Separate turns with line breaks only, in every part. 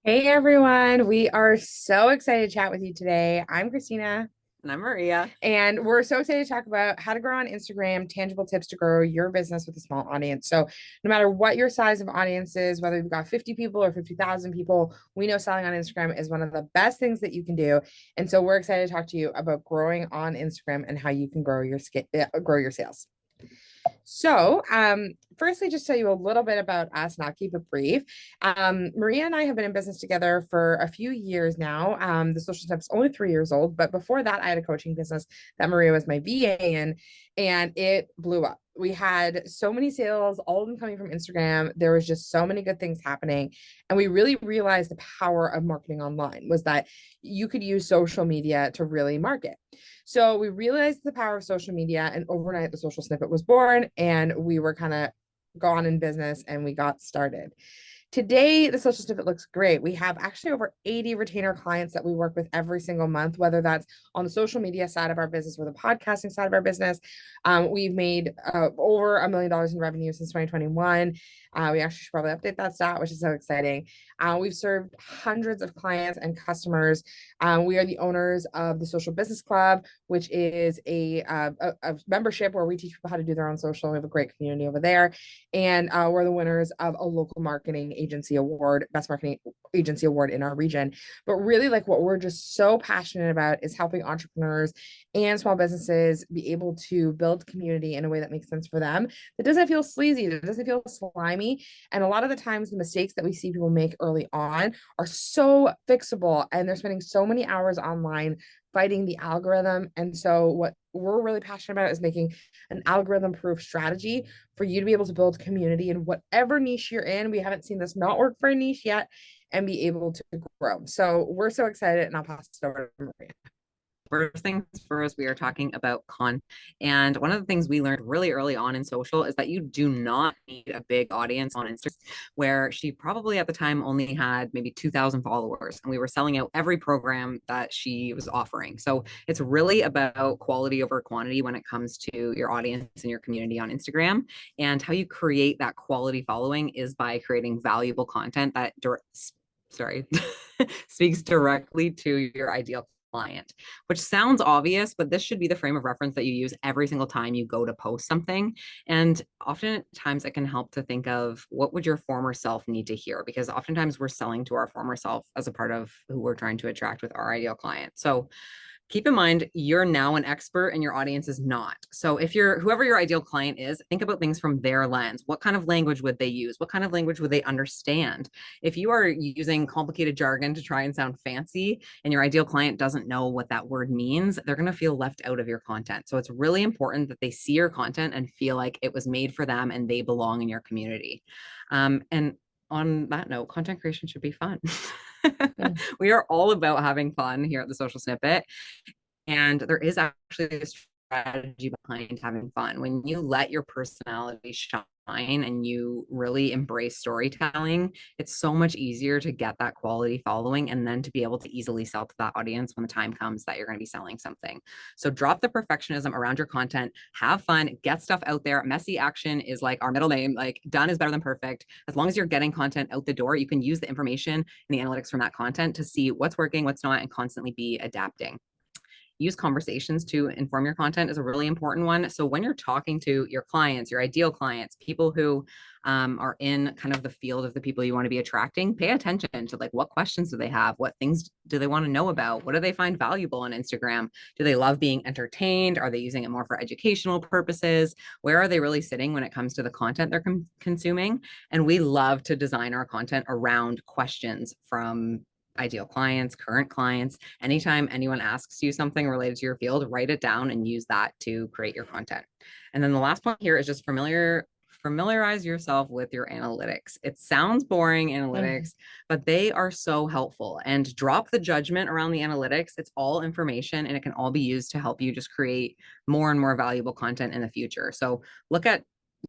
Hey everyone, we are so excited to chat with you today. I'm Christina,
And I'm Maria.
and we're so excited to talk about how to grow on Instagram, tangible tips to grow your business with a small audience. So, no matter what your size of audience is, whether you've got 50 people or 50,000 people, we know selling on Instagram is one of the best things that you can do. And so, we're excited to talk to you about growing on Instagram and how you can grow your sales. Firstly, just tell you a little bit about us, and I'll keep it brief. Maria and I have been in business together for a few years now. The social step's only 3 years old, but before that, I had a coaching business that Maria was my VA in, and it blew up. We had so many sales, all of them coming from Instagram. There was just so many good things happening. And we really realized the power of marketing online was that you could use social media to really market. So we realized the power of social media, and overnight the social snippet was born, and we were kind of gone in business and we got started. Today, the social snippet looks great. We have actually over 80 retainer clients that we work with every single month, whether that's on the social media side of our business or the podcasting side of our business. We've made over $1 million in revenue since 2021. We actually should probably update that stat, which is so exciting. We've served hundreds of clients and customers. We are the owners of the Social Business Club, which is a membership where we teach people how to do their own social. We have a great community over there. And we're the winners of a local marketing agency award, best marketing agency award in our region. But really, like what we're just so passionate about is helping entrepreneurs and small businesses be able to build community in a way that makes sense for them. That doesn't feel sleazy, that doesn't feel slimy. And a lot of the times, the mistakes that we see people make early on are so fixable, and they're spending so many hours online fighting the algorithm. And so, what we're really passionate about is making an algorithm proof strategy for you to be able to build community in whatever niche you're in. We haven't seen this not work for a niche yet and be able to grow. So we're so excited, and I'll pass it over to Maria.
First things first, we are talking about content. And one of the things we learned really early on in social is that you do not need a big audience on Instagram, where she probably at the time only had maybe 2,000 followers. And we were selling out every program that she was offering. So it's really about quality over quantity when it comes to your audience and your community on Instagram. And how you create that quality following is by creating valuable content that sorry, speaks directly to your ideal client, which sounds obvious, but this should be the frame of reference that you use every single time you go to post something. And oftentimes it can help to think of what would your former self need to hear, because oftentimes we're selling to our former self as a part of who we're trying to attract with our ideal client. So keep in mind, you're now an expert and your audience is not. So if you're whoever your ideal client is, think about things from their lens. What kind of language would they use? What kind of language would they understand? If you are using complicated jargon to try and sound fancy and your ideal client doesn't know what that word means, they're going to feel left out of your content. So it's really important that they see your content and feel like it was made for them and they belong in your community. And on that note, content creation should be fun.
Yeah.
We are all about having fun here at the Social Snippet. And there is actually a strategy behind having fun. When you let your personality shine and you really embrace storytelling, it's so much easier to get that quality following and then to be able to easily sell to that audience when the time comes that you're going to be selling something. So drop the perfectionism around your content, have fun, get stuff out there. Messy action is like our middle name, like done is better than perfect. As long as you're getting content out the door, you can use the information and the analytics from that content to see what's working, what's not, and constantly be adapting. Use conversations to inform your content is a really important one. So when you're talking to your clients, your ideal clients, people who are in kind of the field of the people you want to be attracting, pay attention to like what questions do they have? What things do they want to know about? What do they find valuable on Instagram? Do they love being entertained? Are they using it more for educational purposes? Where are they really sitting when it comes to the content they're consuming? And we love to design our content around questions from ideal clients, current clients. Anytime anyone asks you something related to your field, write it down and use that to create your content. And then the last point here is just familiarize yourself with your analytics. It sounds boring,
Mhm.
analytics, but they are so helpful. And drop the judgment around the analytics. It's all information and it can all be used to help you just create more and more valuable content in the future. So look at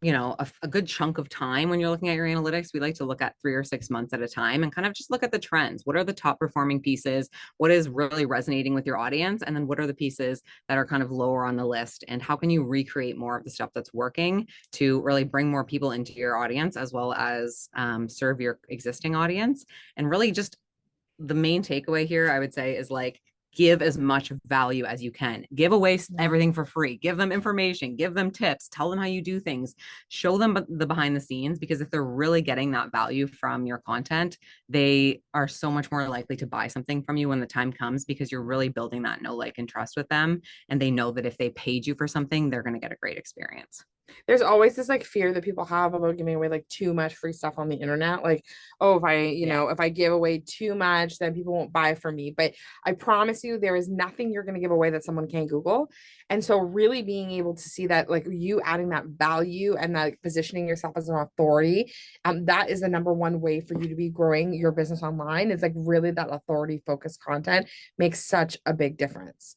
a good chunk of time when you're looking at your analytics. We like to look at 3 or 6 months at a time and kind of just look at the trends. What are the top performing pieces? What is really resonating with your audience? And then what are the pieces that are kind of lower on the list? And how can you recreate more of the stuff that's working to really bring more people into your audience as well as serve your existing audience and really just the main takeaway here, I would say, is like, give as much value as you can. Give away everything for free. Give them information, give them tips, tell them how you do things, show them the behind the scenes, because if they're really getting that value from your content, they are so much more likely to buy something from you when the time comes, because you're really building that know, like, and trust with them. And they know that if they paid you for something, they're going to get a great experience.
There's always this like fear that people have about giving away like too much free stuff on the internet. Like, oh, if I,
Yeah.
if I give away too much, then people won't buy from me. But I promise you, there is nothing you're going to give away that someone can't Google. And so, really being able to see that, like you adding that value and that like, positioning yourself as an authority, that is the number one way for you to be growing your business online. It's like really that authority focused content makes such a big difference.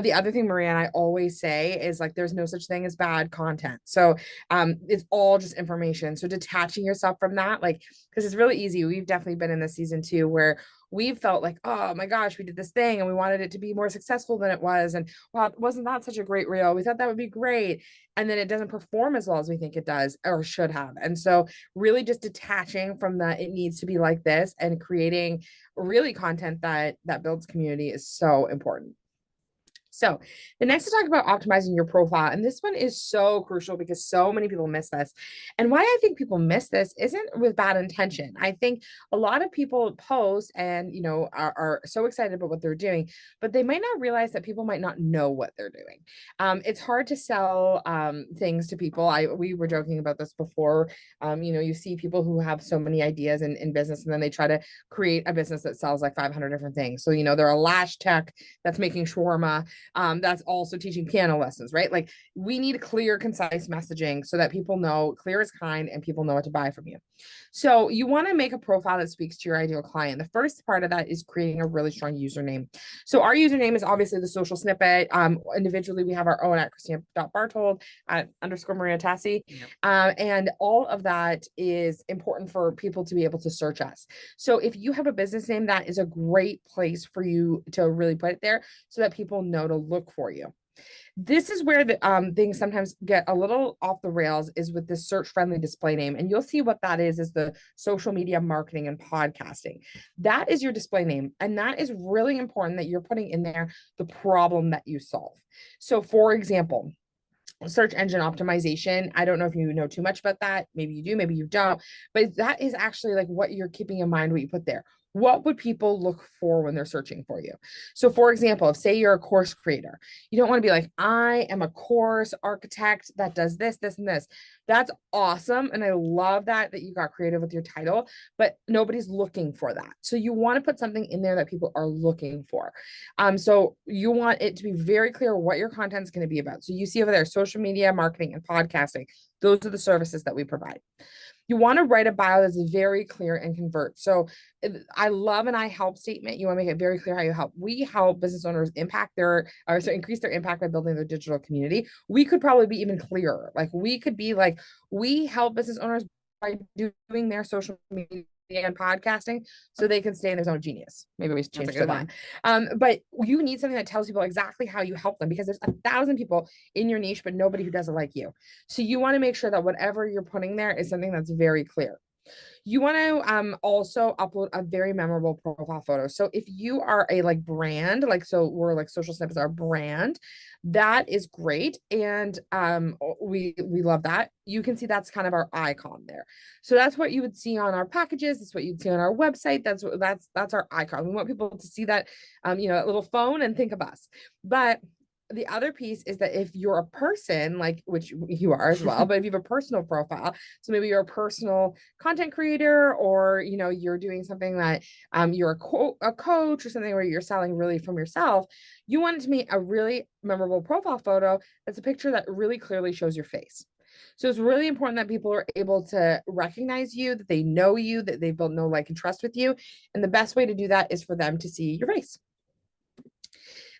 The other thing Maria and I always say is like there's no such thing as bad content. So it's all just information. So detaching yourself from that, like, because it's really easy. We've definitely been in this season too, where we've felt like, oh my gosh, we did this thing and we wanted it to be more successful than it was. And wow, wasn't that such a great reel? We thought that would be great. And then it doesn't perform as well as we think it does or should have. And so really just detaching from the it needs to be like this and creating really content that builds community is so important. So the next to talk about optimizing your profile, and this one is so crucial because so many people miss this. And why I think people miss this isn't with bad intention. I think a lot of people post and are so excited about what they're doing, but they might not realize that people might not know what they're doing. It's hard to sell things to people. We were joking about this before. You see people who have so many ideas in business, and then they try to create a business that sells like 500 different things. So they're a lash tech that's making shawarma, that's also teaching piano lessons, right? Like we need clear, concise messaging so that people know clear is kind and people know what to buy from you. So you want to make a profile that speaks to your ideal client. The first part of that is creating a really strong username. So our username is obviously the social snippet. Individually, we have our own at Christina.Bartold at _ Maria Tassi.
Yep.
And all of that is important for people to be able to search us. So if you have a business name, that is a great place for you to really put it there so that people know to look for you. This is where the things sometimes get a little off the rails is with this search friendly display name. And you'll see what that is the social media marketing and podcasting. That is your display name. And that is really important that you're putting in there the problem that you solve. So for example, search engine optimization. I don't know if you know too much about that. Maybe you do, maybe you don't, but that is actually like what you're keeping in mind, what you put there. What would people look for when they're searching for you? So for example, if say you're a course creator, you don't want to be like, I am a course architect that does this, this, and this. That's awesome. And I love that you got creative with your title, but nobody's looking for that. So you want to put something in there that people are looking for. So you want it to be very clear what your content is going to be about. So you see over there, social media, marketing, and podcasting. Those are the services that we provide. You want to write a bio that's very clear and convert. So I love an I help statement. You want to make it very clear how you help. We help business owners increase their impact by building their digital community. We could probably be even clearer. Like we could be like, we help business owners by doing their social media and podcasting so they can stay in their zone of genius. Maybe we should change to that. But you need something that tells people exactly how you help them because there's 1,000 people in your niche, but nobody who does it like you. So you want to make sure that whatever you're putting there is something that's very clear. You want to also upload a very memorable profile photo. So if you are a like brand, like so we're like social snippets are brand, that is great. And we love that. You can see that's kind of our icon there. So that's what you would see on our packages. That's what you'd see on our website. That's our icon. We want people to see that that little phone and think of us. But the other piece is that if you're a person, like which you are as well, but if you have a personal profile, so maybe you're a personal content creator, or you're doing something that you're a coach or something where you're selling really from yourself, you want it to be a really memorable profile photo that's a picture that really clearly shows your face. So it's really important that people are able to recognize you, that they know you, that they build know, like, and trust with you. And the best way to do that is for them to see your face.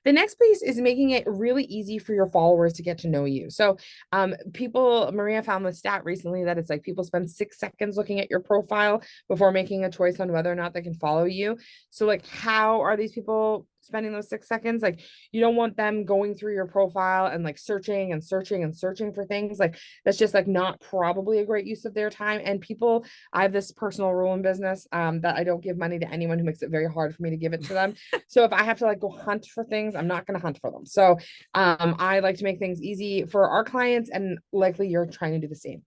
The next piece is making it really easy for your followers to get to know you. So Maria found the stat recently that it's like people spend 6 seconds looking at your profile before making a choice on whether or not they can follow you. So like, how are these people spending those 6 seconds. Like you don't want them going through your profile and like searching and searching and searching for things. Like that's just like not probably a great use of their time. And people, I have this personal rule in business that I don't give money to anyone who makes it very hard for me to give it to them. So if I have to like go hunt for things, I'm not going to hunt for them. So I like to make things easy for our clients, and likely you're trying to do the same.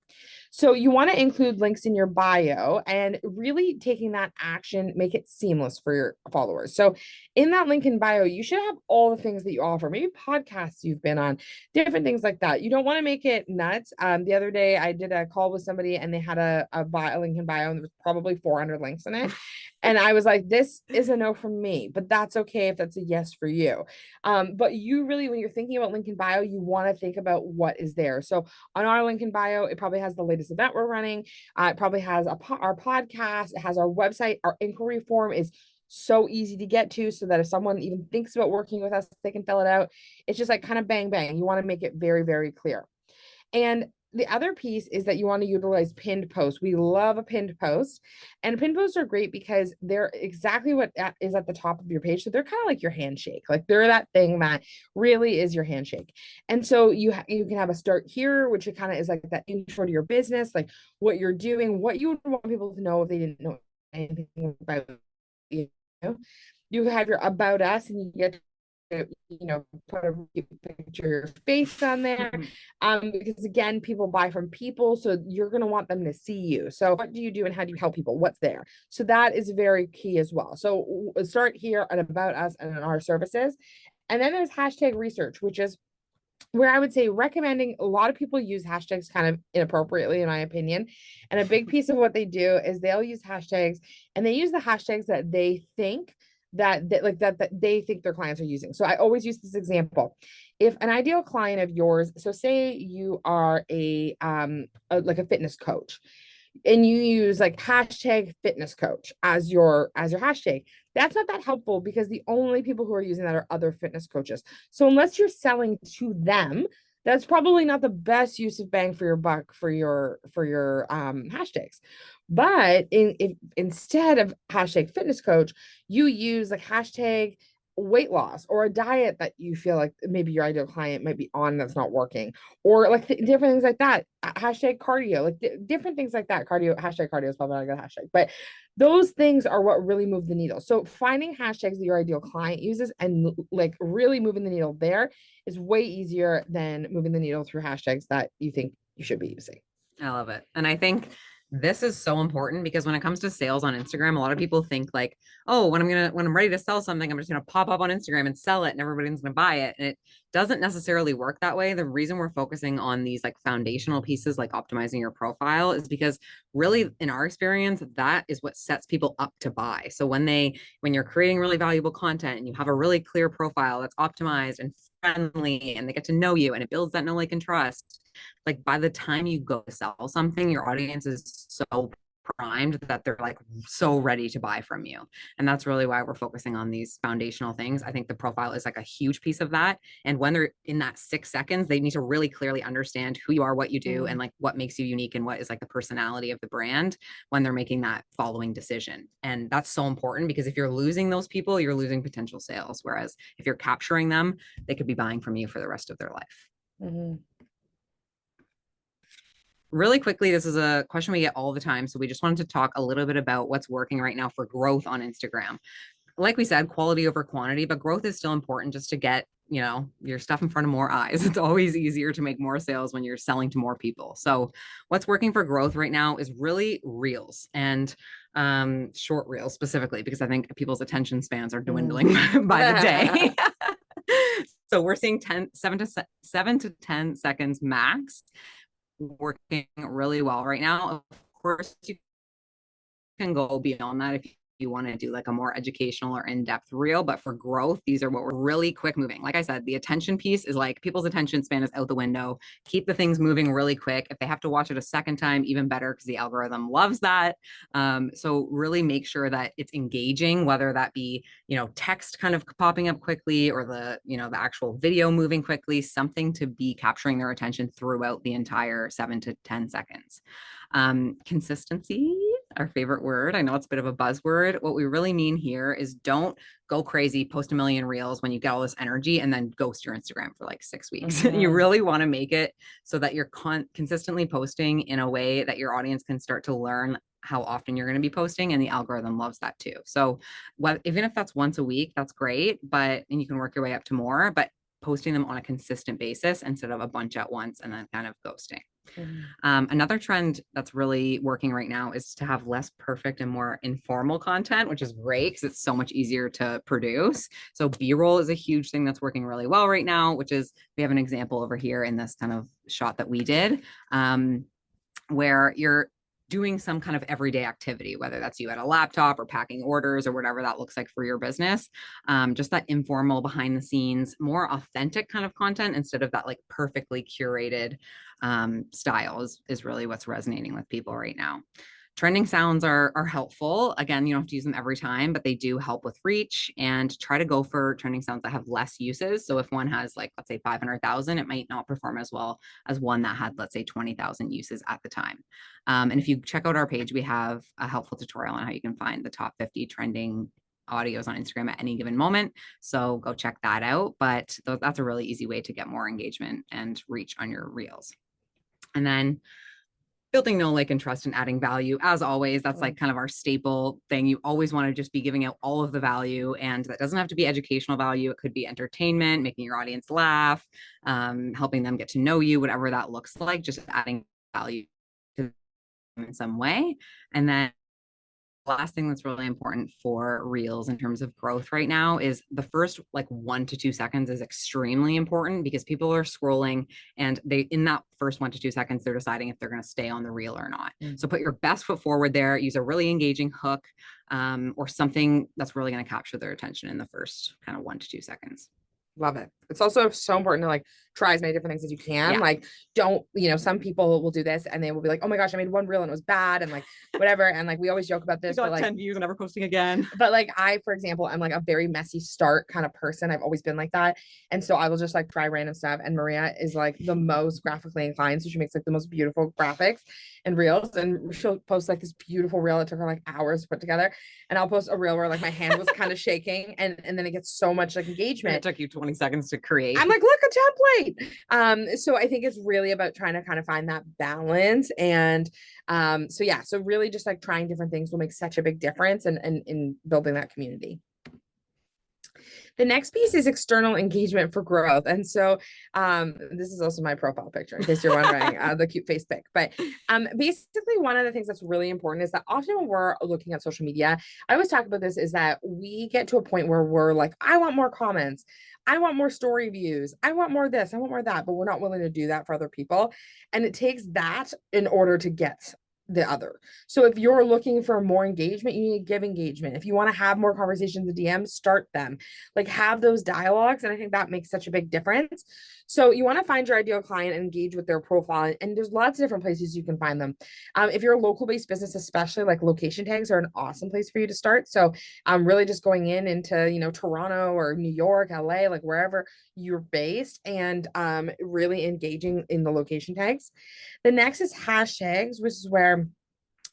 So you want to include links in your bio and really taking that action, make it seamless for your followers. So in that link in bio, you should have all the things that you offer, maybe podcasts you've been on, different things like that. You don't want to make it nuts. The other day I did a call with somebody and they had a link in bio and there was probably 400 links in it. And I was like, this is a no from me, but that's okay if that's a yes for you. But you really, when you're thinking about link in bio, you want to think about what is there. So on our link in bio, it probably has the latest event we're running. It probably has our podcast. It has our website. Our inquiry form is so easy to get to, so that if someone even thinks about working with us, they can fill it out. It's just like kind of bang, bang. You want to make it very, very clear. And the other piece is that you want to utilize pinned posts. We love a pinned post, and pinned posts are great because they're exactly what is at the top of your page. So they're kind of like your handshake. Like they're that thing that really is your handshake. And so you can have a start here, which it kind of is like that intro to your business, like what you're doing, what you would want people to know if they didn't know anything about you. You have your about us, and you get put a picture of your face on there, because again, people buy from people, so you're going to want them to see you. So what do you do and how do you help people? What's there? So that is very key as well. So start here at about us and our services. And then there's hashtag research, which is where I would say recommending. A lot of people use hashtags kind of inappropriately, in my opinion. And a big piece of what they do is they'll use hashtags, and they use the hashtags that they think that they think their clients are using. So I always use this example. If an ideal client of yours, so say you are like a fitness coach, and you use like hashtag fitness coach as your hashtag, that's not that helpful, because the only people who are using that are other fitness coaches. So unless you're selling to them, that's probably not the best use of bang for your buck for your hashtags. But if instead of hashtag fitness coach, you use like hashtag weight loss, or a diet that you feel like maybe your ideal client might be on that's not working, or like different things like that. Hashtag cardio, like different things like that. Hashtag cardio is probably not a good hashtag, but those things are what really move the needle. So finding hashtags that your ideal client uses and like really moving the needle there is way easier than moving the needle through hashtags that you think you should be using.
I love it. And I think this is so important because when it comes to sales on Instagram, a lot of people think like, oh, when I'm ready to sell something, I'm just going to pop up on Instagram and sell it and everybody's going to buy it. And it doesn't necessarily work that way. The reason we're focusing on these like foundational pieces, like optimizing your profile, is because really in our experience, that is what sets people up to buy. So when you're creating really valuable content and you have a really clear profile that's optimized and friendly, and they get to know you and it builds that know, like, and trust, like by the time you go sell something, your audience is so primed that they're like so ready to buy from you. And that's really why we're focusing on these foundational things. I think the profile is like a huge piece of that. And when they're in that 6 seconds, they need to really clearly understand who you are, what you do, and like what makes you unique and what is like the personality of the brand when they're making that following decision. And that's so important, because if you're losing those people, you're losing potential sales. Whereas if you're capturing them, they could be buying from you for the rest of their life.
Mm-hmm.
Really quickly, this is a question we get all the time. So we just wanted to talk a little bit about what's working right now for growth on Instagram. Like we said, quality over quantity, but growth is still important just to get, your stuff in front of more eyes. It's always easier to make more sales when you're selling to more people. So what's working for growth right now is really reels, and short reels specifically, because I think people's attention spans are dwindling by the day. So we're seeing 7 to 10 seconds max, working really well right now. Of course, you can go beyond that if you want to do like a more educational or in-depth reel, but for growth, these are what we're really quick moving. Like I said, the attention piece is like people's attention span is out the window. Keep the things moving really quick. If they have to watch it a second time, even better, because the algorithm loves that. So really make sure that it's engaging, whether that be, text kind of popping up quickly, or the actual video moving quickly, something to be capturing their attention throughout the entire 7 to 10 seconds. Consistency our favorite word. I know it's a bit of a buzzword. What we really mean here is don't go crazy, post a million reels when you get all this energy and then ghost your Instagram for like 6 weeks. You
Mhm.
really want to make it so that you're consistently posting in a way that your audience can start to learn how often you're going to be posting, and the algorithm loves that too. So even if that's once a week, that's great, but and you can work your way up to more, but posting them on a consistent basis instead of a bunch at once and then kind of ghosting.
Mhm.
Another trend that's really working right now is to have less perfect and more informal content, which is great because it's so much easier to produce. So B-roll is a huge thing that's working really well right now, which is we have an example over here in this kind of shot that we did, where you're doing some kind of everyday activity, whether that's you at a laptop or packing orders or whatever that looks like for your business. Just that informal, behind the scenes, more authentic kind of content instead of that like perfectly curated style is really what's resonating with people right now. Trending sounds are helpful. Again, you don't have to use them every time, but they do help with reach, and try to go for trending sounds that have less uses. So if one has like, let's say 500,000, it might not perform as well as one that had, let's say 20,000 uses at the time. And if you check out our page, we have a helpful tutorial on how you can find the top 50 trending audios on Instagram at any given moment. So go check that out. But that's a really easy way to get more engagement and reach on your reels. And then building know, like, and trust and adding value. As always, that's like kind of our staple thing. You always want to just be giving out all of the value, and that doesn't have to be educational value. It could be entertainment, making your audience laugh, helping them get to know you, whatever that looks like, just adding value to them in some way. And then last thing that's really important for reels in terms of growth right now is the first like 1 to 2 seconds is extremely important, because people are scrolling and they in that first 1 to 2 seconds they're deciding if they're going to stay on the reel or not. So put your best foot forward there, use a really engaging hook, or something that's really going to capture their attention in the first kind of 1 to 2 seconds.
Love it. It's also so important to like try as many different things as you can.
Yeah.
Like, don't, some people will do this and they will be like, oh my gosh, I made one reel and it was bad and like whatever. And like we always joke about this,
got
but like
10 views and never posting again.
But like I, for example, I'm like a very messy start kind of person. I've always been like that. And so I will just like try random stuff. And Maria is like the most graphically inclined. So she makes like the most beautiful graphics and reels. And she'll post like this beautiful reel. It took her like hours to put together. And I'll post a reel where like my hand was kind of shaking, and then it gets so much like engagement.
It took you 20 seconds to create.
I'm like, look, a template. So I think it's really about trying to kind of find that balance. And so yeah, so really just like trying different things will make such a big difference in building that community. The next piece is external engagement for growth. And so this is also my profile picture, in case you're wondering, the cute face pic. But basically, one of the things that's really important is that often when we're looking at social media, I always talk about this, is that we get to a point where we're like, I want more comments. I want more story views. I want more this. I want more that. But we're not willing to do that for other people. And it takes that in order to get the other. So if you're looking for more engagement, you need to give engagement. If you want to have more conversations in DMs, start them. Like, have those dialogues. And I think that makes such a big difference. So you want to find your ideal client and engage with their profile. And there's lots of different places you can find them. If you're a local based business, especially, like, location tags are an awesome place for you to start. So really just going into, Toronto or New York, LA, like wherever you're based, and really engaging in the location tags. The next is hashtags, which is where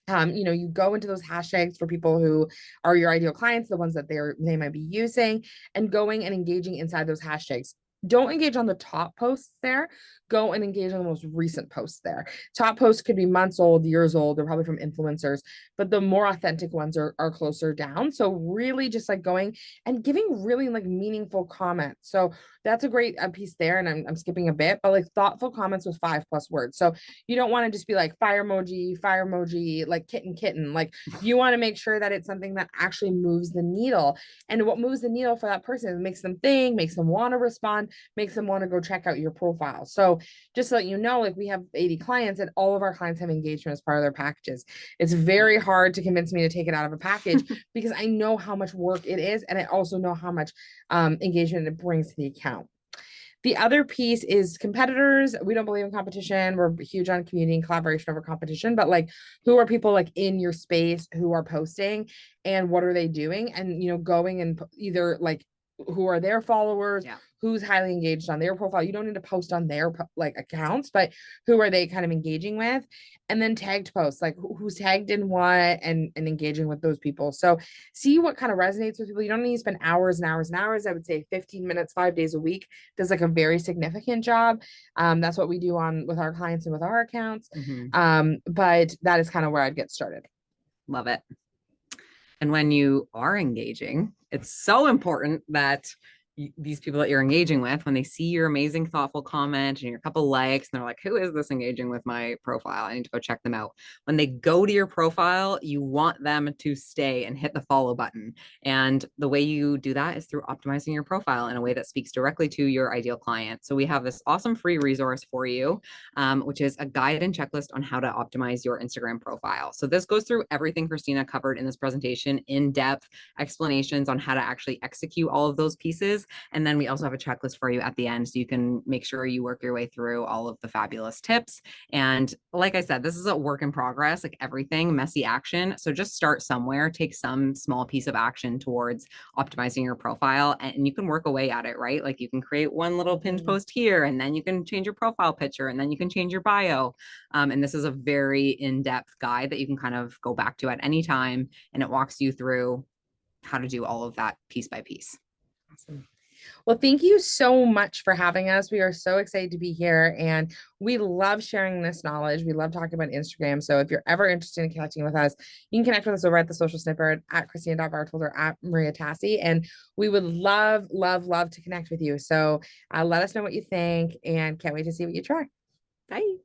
you go into those hashtags for people who are your ideal clients, the ones that they might be using, and going and engaging inside those hashtags. Don't engage on the top posts there. Go and engage on the most recent posts there. Top posts could be months old, years old. They're probably from influencers, but the more authentic ones are closer down. So really just like going and giving really like meaningful comments. So that's a great piece there. And I'm skipping a bit, but like thoughtful comments with 5+ words. So you don't want to just be like fire emoji, like kitten. Like, you want to make sure that it's something that actually moves the needle. And what moves the needle for that person is makes them think, makes them want to respond, makes them want to go check out your profile. So just so you know, like, we have 80 clients and all of our clients have engagement as part of their packages. It's very hard to convince me to take it out of a package because I know how much work it is. And I also know how much engagement it brings to the account. The other piece is competitors. We don't believe in competition. We're huge on community and collaboration over competition, but like, who are people like in your space who are posting, and what are they doing? And, going and either like who are their followers,
Yeah.
who's highly engaged on their profile. You don't need to post on their like accounts, but who are they kind of engaging with? And then tagged posts, like who's tagged in what, and engaging with those people. So see what kind of resonates with people. You don't need to spend hours and hours and hours. I would say 15 minutes, 5 days a week does like a very significant job. That's what we do on with our clients and with our accounts.
Mhm.
But that is kind of where I'd get started.
Love it. And when you are engaging, it's so important that these people that you're engaging with, when they see your amazing, thoughtful comment and your couple likes, and they're like, who is this engaging with my profile? I need to go check them out. When they go to your profile, you want them to stay and hit the follow button. And the way you do that is through optimizing your profile in a way that speaks directly to your ideal client. So we have this awesome free resource for you, which is a guide and checklist on how to optimize your Instagram profile. So this goes through everything Christina covered in this presentation, in-depth explanations on how to actually execute all of those pieces. And then we also have a checklist for you at the end so you can make sure you work your way through all of the fabulous tips. And like I said, this is a work in progress, like everything, messy action. So just start somewhere, take some small piece of action towards optimizing your profile, and you can work away at it, right? Like you can create one little pinned post here, and then you can change your profile picture, and then you can change your bio. And this is a very in-depth guide that you can kind of go back to at any time, and it walks you through how to do all of that piece by piece.
Awesome. Well, thank you so much for having us. We are so excited to be here, and we love sharing this knowledge. We love talking about Instagram. So if you're ever interested in connecting with us, you can connect with us over at the Social Snippet at Christina.Bartold or at Maria Tassi. And we would love, love, love to connect with you. So let us know what you think, and can't wait to see what you try.
Bye.